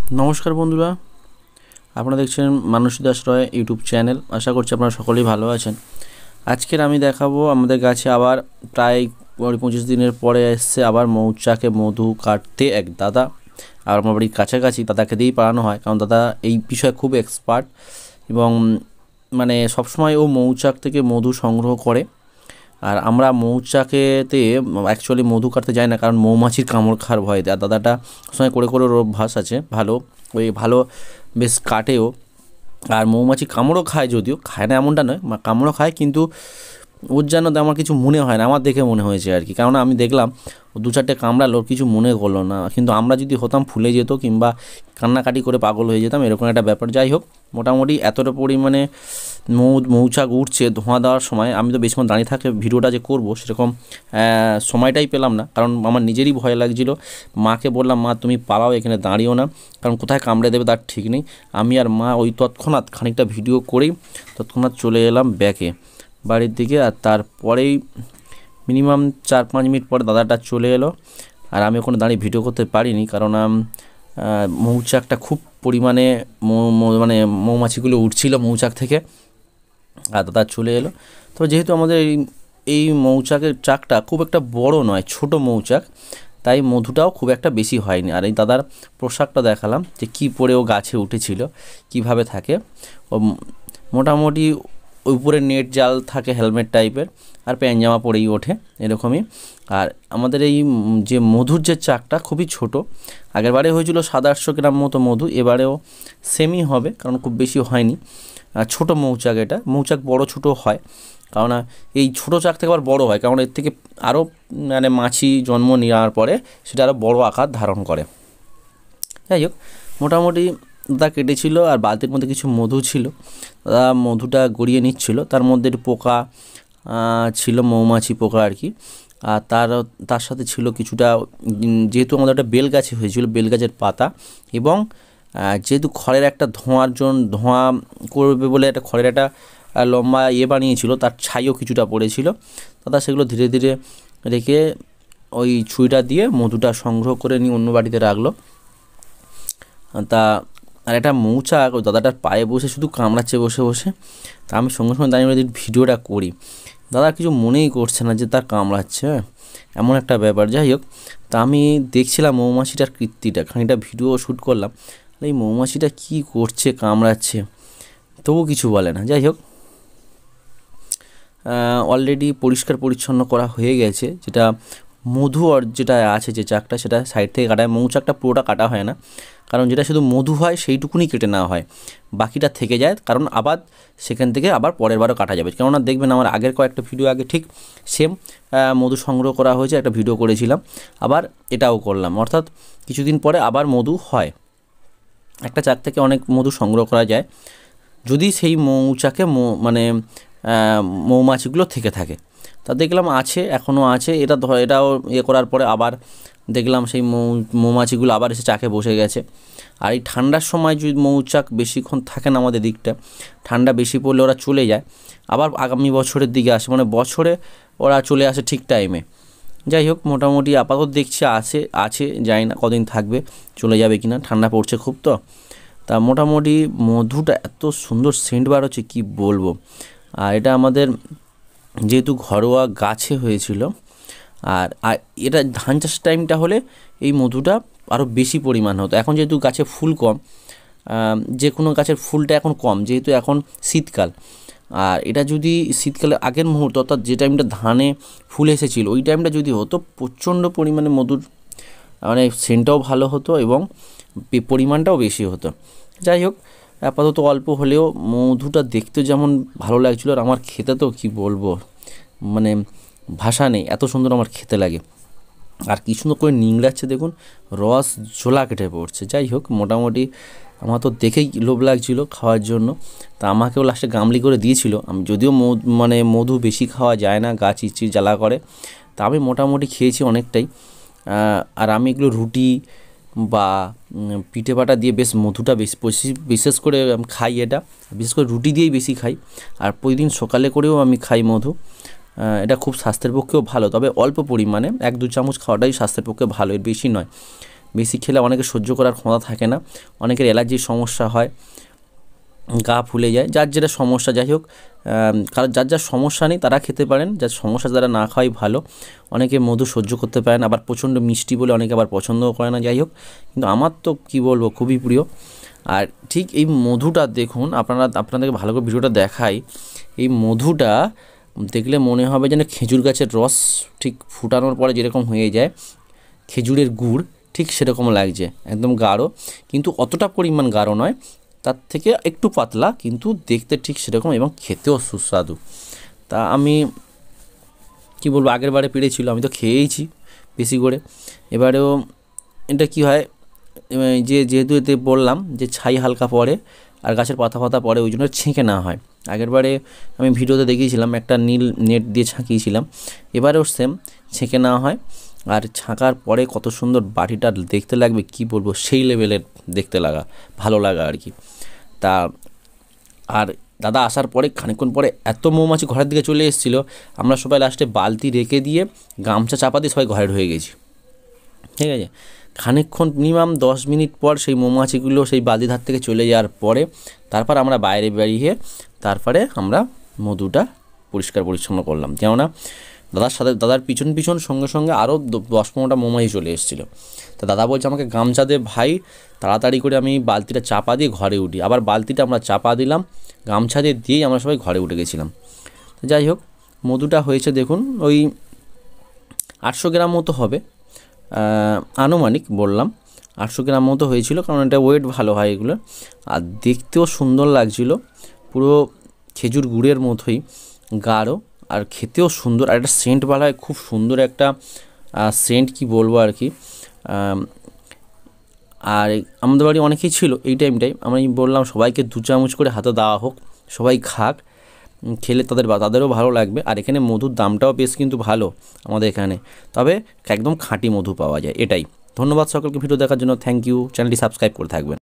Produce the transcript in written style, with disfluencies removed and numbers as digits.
नमस्कार बंधुरा आपनारा देखছেন मानसी दास रॉय यूट्यूब चैनल। आशा करছি আপনারা সকলেই ভালো আছেন। আজকের আমি দেখাবো আমাদের গাছে আবার প্রায় ২৫ দিনের পরে এসেছে আবার মৌচাকে মধু কাটতে এক দাদা। আর আমার বাড়ির কাছাকাছি দাদাকে দিয়েই পালানো হয়, কারণ দাদা এই বিষয়ে খুব এক্সপার্ট এবং মানে সবসময় ও মৌচাক থেকে মধু সংগ্রহ করে। আর আমরা মৌচাকেতে অ্যাকচুয়ালি মধু কাটতে যাই না, কারণ মৌমাছির কামড় খাওয়ার ভয়তে। আর দাদাটা সময় করে করে অভ্যাস আছে ভালো, ওই ভালো বেশ কাটেও। আর মৌমাছি কামড়ও খায়, যদিও খায় না এমনটা নয়, কামড়ও খায়, কিন্তু ওর যেন আমার কিছু মনে হয় না, আমার দেখে মনে হয়েছে আর কি। কারণ আমি দেখলাম ও ২-৪টে কামড়ালো, কিছু মনে করলো না। কিন্তু আমরা যদি হতাম ফুলে যেত কিংবা কান্নাকাটি করে পাগল হয়ে যেতাম, এরকম একটা ব্যাপার। যাই হোক, মোটামুটি এতটা পরিমাণে মৌচাক উঠছে ধোঁয়া দেওয়ার সময়। আমি তো বেশিক্ষণ দাঁড়িয়ে থাকলে ভিডিওটা যে করবো সেরকম সময়টাই পেলাম না, কারণ আমার নিজেরই ভয় লাগছিল। মাকে বললাম, মা তুমি পালাও, এখানে দাঁড়িয়েও না, কারণ কোথায় কামড়ে দেবে তার ঠিক নেই। আমি আর মা ওই তৎক্ষণাৎ খানিকটা ভিডিও করেই তৎক্ষণাৎ চলে এলাম ব্যাকে বাড়ির দিকে। আর তারপরেই মিনিমাম ৪-৫ মিনিট পরে দাদাটা চলে এলো। আর আমি ওখানে দাঁড়িয়ে ভিডিও করতে পারিনি, কারণ মৌচাকটা খুব পরিমাণে মানে মৌমাছিগুলো উঠছিল মৌচাক থেকে। আর দাদা চলে এলো। তো যেহেতু আমাদের এই মৌচাকের চাকটা খুব একটা বড় নয়, ছোট মৌচাক, তাই মধুটাও খুব একটা বেশি হয়নি। আর এই দাদার পোশাকটা দেখালাম যে কী পরে ও গাছে উঠেছিল, কিভাবে থাকে। ও মোটামুটি উপরে নেট জাল থাকে হেলমেট টাইপের, আর প্যান্ট জামা পরেই ওঠে এরকমই। আর আমাদের এই যে মধুর যে চাকটা খুবই ছোট। আগেরবারে হয়েছিল ৭০০ গ্রাম মতো মধু, এবারেও সেমই হবে, কারণ খুব বেশি হয়নি। ছোট মৌচাক, এটা মৌচাক বড় ছোট হয়, কারণ এই ছোটো চাক থেকে আবার বড় হয়, কারণ এর থেকে আরও মানে মাছি জন্ম নেওয়ার পরে সেটা আরও বড় আকার ধারণ করে। যাই হোক, মোটামুটি দাদা কেটেছিল, আর বালতির মধ্যে কিছু মধু ছিল, দাদা মধুটা গড়িয়ে নিচ্ছিল। তার মধ্যে একটু পোকা ছিল, মৌমাছি পোকা আর কি। আর তার সাথে ছিল কিছুটা, যেহেতু আমাদের একটা বেল গাছে হয়েছিল, বেল গাছের পাতা, এবং যেহেতু খড়ের একটা ধোঁয়া করবে বলে একটা খড়ের একটা লম্বা বানিয়েছিল, তার ছাইও কিছুটা পড়েছিল। দাদা সেগুলো ধীরে ধীরে রেখে ওই ছুরিটা দিয়ে মধুটা সংগ্রহ করে নিয়ে অন্য বাড়িতে রাখলো। তা আর একটা মৌচাক ওই দাদাটার পায়ে বসে শুধু কামড়াচ্ছে বসে বসে। তা আমি সঙ্গে সঙ্গে দাঁড়িয়ে ভিডিওটা করি, দাদা কিছু মনেই করছে না যে তার কামড়াচ্ছে, এমন একটা ব্যাপার। যাই হোক, তা আমি দেখছিলাম মৌমাছিটার কীর্তিটা, খানিকটা ভিডিও শ্যুট করলাম। এই মৌমাছিটা কি করছে, কামড়াচ্ছে, তবু কিছু বলে না। যাই হোক, অলরেডি পরিষ্কার পরিচ্ছন্ন করা হয়ে গেছে। যেটা মধু আর যেটা আছে যে চাকটা, সেটা সাইড থেকে কাটা হয়। মৌচাকটা পুরোটা কাটা হয় না, কারণ যেটা শুধু মধু হয় সেইটুকুনি কেটে নেওয়া হয়, বাকিটা থেকে যায়, কারণ আবার সেখান থেকে আবার পরের বারও কাটা যাবে। কেননা দেখবেন আমার আগের কয়েকটা ভিডিও আগে ঠিক সেম মধু সংগ্রহ করা হয়েছে, একটা ভিডিও করেছিলাম, আবার এটাও করলাম, অর্থাৎ কিছুদিন পরে আবার মধু হয়। একটা চাক থেকে অনেক মধু সংগ্রহ করা যায় যদি সেই মৌচাকে মানে মৌমাছিগুলো থেকে থাকে। তা দেখলাম আছে, এখনও আছে। এটাও করার পরে আবার দেখলাম সেই মৌমাছিগুলো আবার এসে চাকে বসে গেছে। আর এই ঠান্ডার সময় যদি মৌচাক বেশিক্ষণ থাকে না আমাদের দিকটা, ঠান্ডা বেশি পড়লে ওরা চলে যায়, আবার আগামী বছরের দিকে আসে, মানে বছরে ওরা চলে আসে ঠিক টাইমে। যাই হোক, মোটামুটি আপাতত দেখছি আছে, যাই না কদিন থাকবে, চলে যাবে কিনা, ঠান্ডা পড়ছে খুব। তো তা মোটামুটি মধুটা এত সুন্দর সেন্ট বার হচ্ছে কী বলবো। আর এটা আমাদের যেহেতু ঘরোয়া গাছে হয়েছিল, আর এটা ধান চাষের টাইমটা হলে এই মধুটা আরও বেশি পরিমাণ হতো। এখন যেহেতু গাছে ফুল কম, যে কোনো গাছের ফুলটা এখন কম, যেহেতু এখন শীতকাল। আর এটা যদি শীতকালের আগের মুহূর্ত, অর্থাৎ যে টাইমটা ধানে ফুল এসেছিলো ওই টাইমটা যদি হতো, প্রচণ্ড পরিমাণে মধুর মানে সেন্টটাও ভালো হতো এবং পরিমাণটাও বেশি হতো। যাই হোক, আপাতত অল্প হলেও মধুটা দেখতে যেমন ভালো লাগছিলো, আর আমার খেতে তো কি বলবো, মানে ভাষা নেই, এত সুন্দর আমার খেতে লাগে। আর কি সুন্দর করে নিংড়াচ্ছে দেখুন, রস ঝোলা কেটে পড়ছে। যাই হোক, মোটামুটি আমার তো দেখেই লোভ লাগছিলো খাওয়ার জন্য। তা আমাকেও লাস্টে গামলি করে দিয়েছিল। আমি যদিও মানে মধু বেশি খাওয়া যায় না, গাছ ইচির জ্বালা করে, তা আমি মোটামুটি খেয়েছি অনেকটাই। আর আমি এগুলো রুটি বা পিঠে পাটা দিয়ে বেশ মধুটা বিশেষ করে খাই, এটা বিশেষ করে রুটি দিয়েই বেশি খাই। আর প্রতিদিন সকালে করেও আমি খাই মধু। এটা খুব স্বাস্থ্যের পক্ষেও ভালো, তবে অল্প পরিমাণে 1-2 চামচ খাওয়াটাই স্বাস্থ্যের পক্ষে ভালো, এর বেশি নয়। বেশি খেলে অনেকের সহ্য করার ক্ষমতা থাকে না, অনেকের অ্যালার্জির সমস্যা হয়, গা ফুলে যায়, যার যেটা সমস্যা। যাই হোক, কারণ যার সমস্যা নেই তারা খেতে পারেন, যার সমস্যা তারা না খাওয়াই ভালো। অনেকে মধু সহ্য করতে পারেন, আবার প্রচণ্ড মিষ্টি বলে অনেকে আবার পছন্দও করে না। যাই হোক, কিন্তু আমার তো কী বলবো, খুবই প্রিয়। আর ঠিক এই মধুটা দেখুন, আপনাদেরকে ভালো করে ভিডিওটা দেখাই। এই মধুটা দেখলে মনে হবে যেন খেজুর গাছের রস ঠিক ফুটানোর পরে যেরকম হয়ে যায়, খেজুরের গুড় ঠিক সেরকম লাগছে, একদম গাঢ়, কিন্তু অতটা পরিমাণ গাঢ় নয়, তার থেকে একটু পাতলা, কিন্তু দেখতে ঠিক সেরকম এবং খেতেও সুস্বাদু। তা আমি কি বলবো, আগের বারে পেরেছিল, আমি তো খেয়েইছি বেশি করে। এবারেও এটা কি হয়, যেহেতু এতে বললাম যে ছাই হালকা পড়ে আর গাছের পাতা পড়ে, ওই জন্য ছেঁকে না হয়। আগের বারে আমি ভিডিওতে দেখিয়েছিলাম, একটা নীল নেট দিয়ে ছাঁকিয়েছিলাম, এবারেও সেম ছেঁকে না হয়। আর ছাঁকার পরে কত সুন্দর বাটিটা দেখতে লাগবে, কি বলবো, সেই লেভেলের দেখতে ভালো লাগা আর কি। তা আর দাদা আসার পরে খানিকক্ষণ পরে এত মৌমাছি ঘরের দিকে চলে এসেছিলো, আমরা সবাই লাস্টে বালতি রেখে দিয়ে গামছা চাপা দিয়ে সবাই ঘরে ঢুকে গেছি। ঠিক আছে, খানিকক্ষণ মিনিমাম 10 মিনিট পর সেই মৌমাছিগুলো সেই বালতি ধার থেকে চলে যাওয়ার পরে তারপর আমরা বাইরে বেরিয়ে তারপরে আমরা মধুটা পরিষ্কার পরিচ্ছন্ন করলাম। কেননা দাদার পিছন সঙ্গে সঙ্গে আরও 10-15টা মৌমাছি চলে এসেছিলো। তা দাদা বলছে আমাকে গামছা দে ভাই, তাড়াতাড়ি করে আমি বালতিটা চাপা দিয়ে ঘরে উঠি। আবার বালতিটা আমরা চাপা দিলাম, গামছা দিয়েই আমরা সবাই ঘরে উঠে গেছিলাম। তো যাই হোক, মধুটা হয়েছে দেখুন, ওই 800 গ্রাম মতো হবে, আনুমানিক বললাম 800 গ্রাম মতো হয়েছিল, কারণ এটা ওয়েট ভালো হয় এগুলো। আর দেখতেও সুন্দর লাগছিল, পুরো খেজুর গুড়ের মতোই গাঢ়, আর খেতেও সুন্দর। আর একটা সেন্ট ভালো হয়, খুব সুন্দর একটা সেন্ট, কি বলবো আর কি। আর আমাদের বাড়ি অনেকেই ছিল এই টাইমটাই, আমি বললাম সবাইকে 2 চামচ করে হাতে দেওয়া হোক, সবাই খাক, খেলে তাদেরও ভালো লাগবে। আর এখানে মধুর দামটাও বেশ কিন্তু ভালো আমাদের এখানে, তবে একদম খাঁটি মধু পাওয়া যায়, এটাই। ধন্যবাদ সকলকে ভিডিও দেখার জন্য, থ্যাংক ইউ। চ্যানেলটি সাবস্ক্রাইব করে থাকবেন।